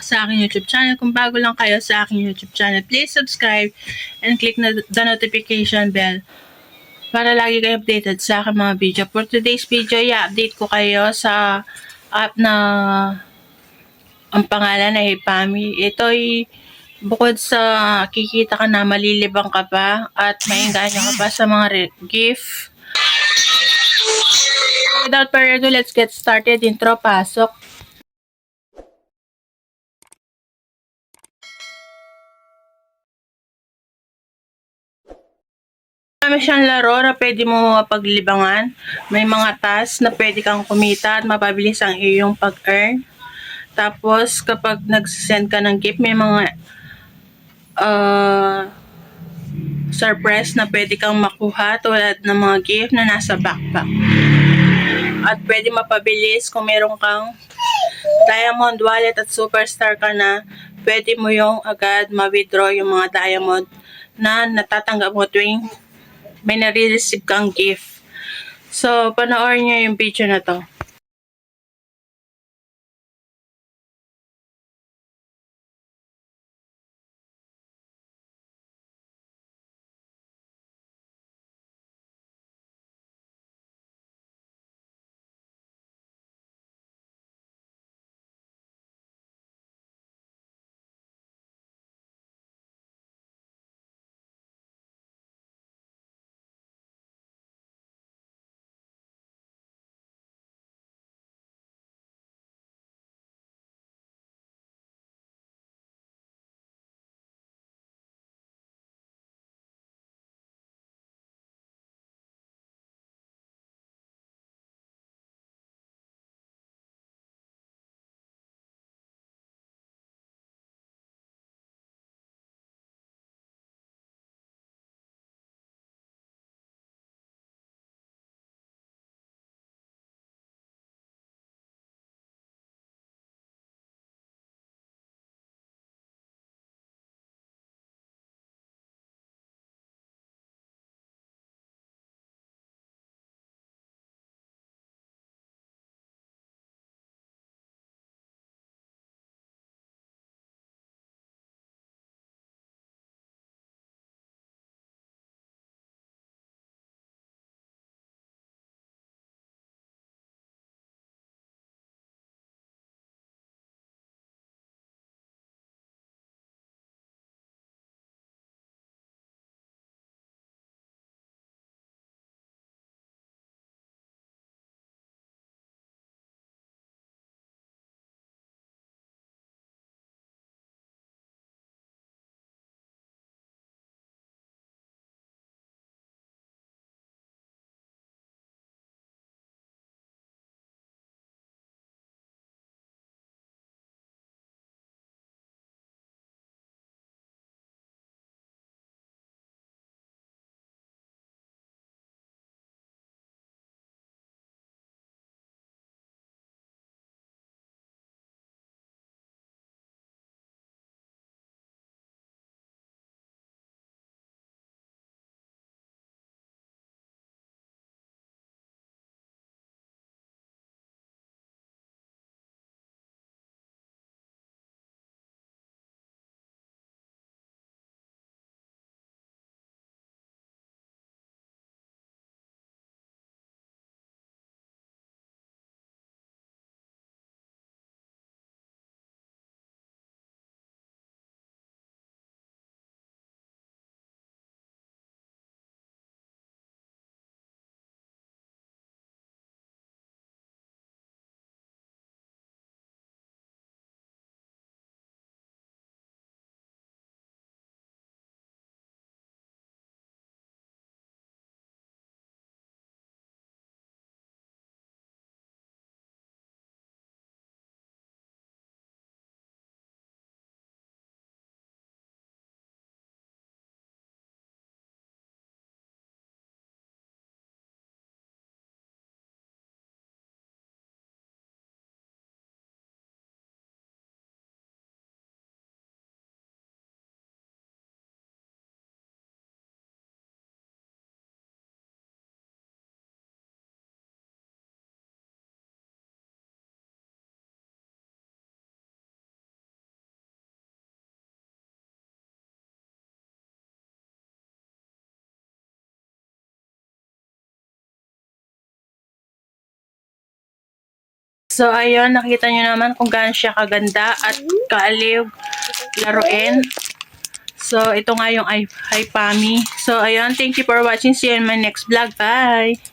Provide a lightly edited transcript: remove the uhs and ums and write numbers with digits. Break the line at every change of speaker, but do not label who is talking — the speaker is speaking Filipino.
back sa aking YouTube channel. Kung bago lang kayo sa aking YouTube channel, please subscribe and click the notification bell para lagi kayo updated sa aking mga video. For today's video, i-update ko kayo sa app na ang pangalan ay Pami. Ito'y bukod sa kikita ka na, malilibang ka pa at maingganyo ka pa sa mga gift. Without further ado, let's get started. Intro, pasok. Marami siyang laro na pwede mo mapaglibangan. May mga task na pwede kang kumita at mapabilis ang iyong pag-earn. Tapos, kapag nag-send ka ng gift, may mga surprise na pwede kang makuha tulad ng mga gift na nasa backpack. At pwede mapabilis kung meron kang diamond wallet at superstar ka na, pwede mo yung agad ma-withdraw yung mga diamond na natatanggap mo tuwing may nare-receive kang gift. So, panoorin nyo yung video na to. So, ayun, nakita nyo naman kung gaano siya kaganda at kaaliw laruin. So, ito nga yung Hypami. So, ayun, thank you for watching. See you in my next vlog. Bye!